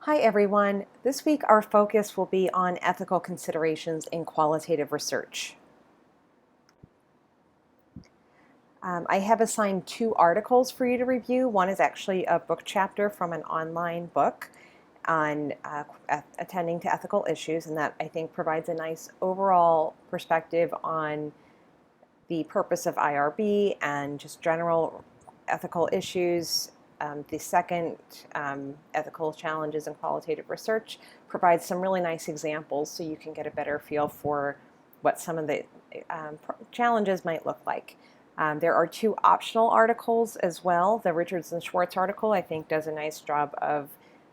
Hi everyone. This week our focus will be on ethical considerations in qualitative research. I have assigned 2 articles for you to review. One is actually a book chapter from an online book on attending to ethical issues, and that I think provides a nice overall perspective on the purpose of IRB and just general ethical issues. The second, ethical challenges in qualitative research, provides some really nice examples so you can get a better feel for what some of the challenges might look like. There are 2 optional articles as well. The Richardson Schwartz article, I think, does a nice job of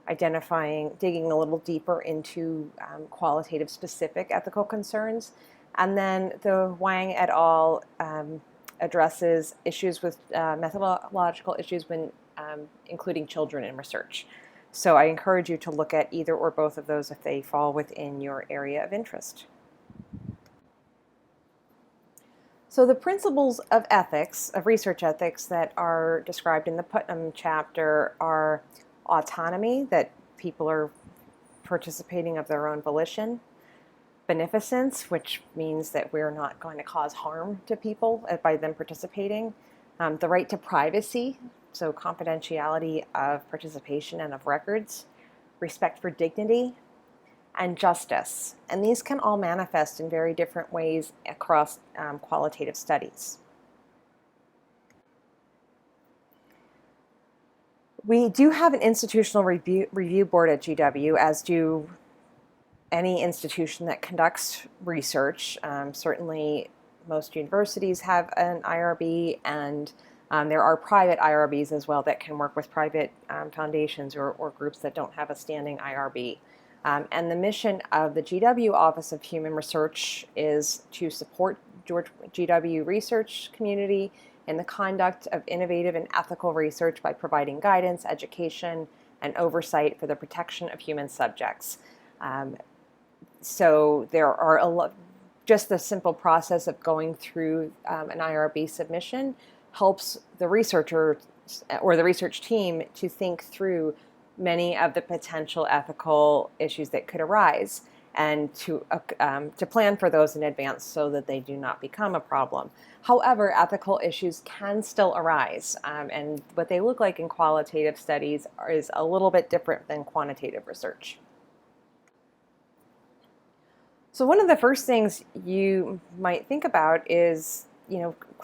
digging a little deeper into qualitative specific ethical concerns. And then the Wang et al. Addresses issues with methodological issues when including children in research. So I encourage you to look at either or both of those if they fall within your area of interest. So the principles of ethics, of research ethics, that are described in the Putnam chapter are autonomy, that people are participating of their own volition; beneficence, which means that we're not going to cause harm to people by them participating; the right to privacy, so confidentiality of participation and of records; respect for dignity; and justice. And these can all manifest in very different ways across qualitative studies. We do have an institutional review board at GW, as do any institution that conducts research. Certainly most universities have an IRB, and there are private IRBs as well that can work with private foundations or groups that don't have a standing IRB. And the mission of the GW Office of Human Research is to support GW research community in the conduct of innovative and ethical research by providing guidance, education, and oversight for the protection of human subjects. So there are just the simple process of going through an IRB submission helps the researcher or the research team to think through many of the potential ethical issues that could arise, and to plan for those in advance so that they do not become a problem. However, ethical issues can still arise, and what they look like in qualitative studies is a little bit different than quantitative research. So one of the first things you might think about is,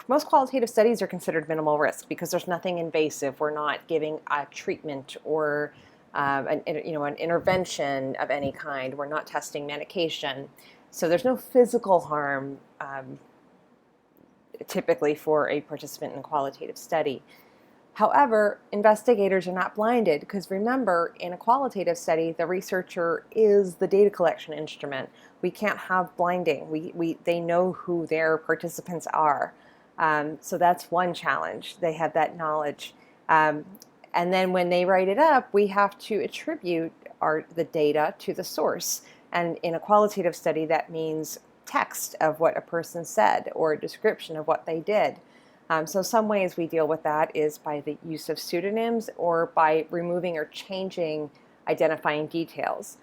most qualitative studies are considered minimal risk because there's nothing invasive. We're not giving a treatment or an intervention of any kind. We're not testing medication. So there's no physical harm typically for a participant in a qualitative study. However, investigators are not blinded because, remember, in a qualitative study, the researcher is the data collection instrument. We can't have blinding. They know who their participants are. So that's one challenge. They have that knowledge. And then when they write it up, we have to attribute the data to the source. And in a qualitative study, that means text of what a person said or a description of what they did. So some ways we deal with that is by the use of pseudonyms or by removing or changing identifying details.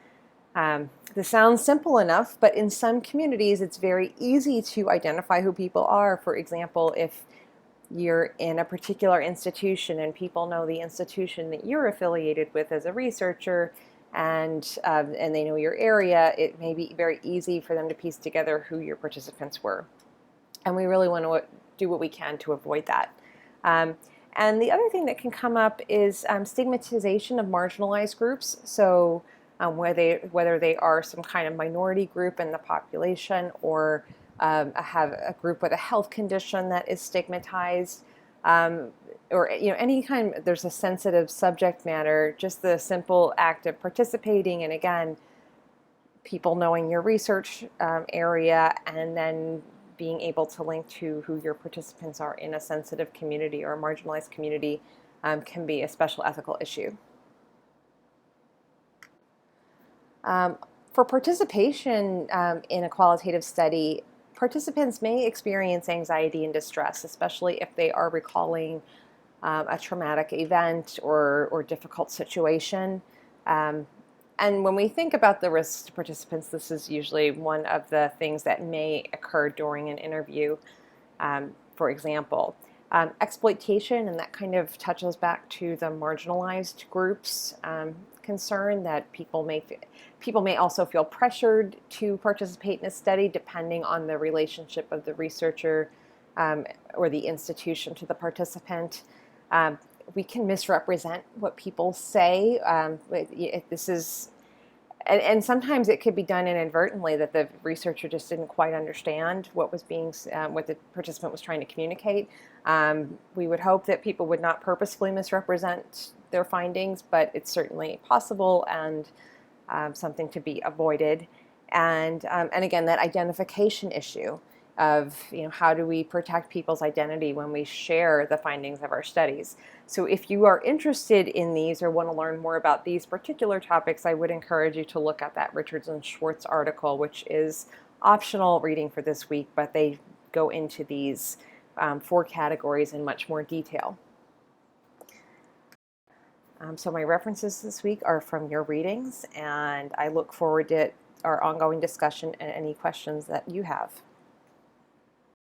This sounds simple enough, but in some communities it's very easy to identify who people are. For example, if you're in a particular institution and people know the institution that you're affiliated with as a researcher, and they know your area, it may be very easy for them to piece together who your participants were. And we really want to do what we can to avoid that. And the other thing that can come up is stigmatization of marginalized groups. So whether they are some kind of minority group in the population or have a group with a health condition that is stigmatized, or any kind. There's a sensitive subject matter. Just the simple act of participating, and again, people knowing your research area, and then being able to link to who your participants are in a sensitive community or a marginalized community can be a special ethical issue. For participation in a qualitative study, participants may experience anxiety and distress, especially if they are recalling a traumatic event or difficult situation. And when we think about the risks to participants, this is usually one of the things that may occur during an interview. For example, exploitation, and that kind of touches back to the marginalized groups concern that people may also feel pressured to participate in a study depending on the relationship of the researcher or the institution to the participant. We can misrepresent what people say. This is and sometimes it could be done inadvertently, that the researcher just didn't quite understand what what the participant was trying to communicate. We would hope that people would not purposefully misrepresent their findings, but it's certainly possible and something to be avoided. And again, that identification issue of, how do we protect people's identity when we share the findings of our studies. So if you are interested in these or want to learn more about these particular topics, I would encourage you to look at that Richards and Schwartz article, which is optional reading for this week, but they go into these 4 categories in much more detail. So my references this week are from your readings, and I look forward to our ongoing discussion and any questions that you have.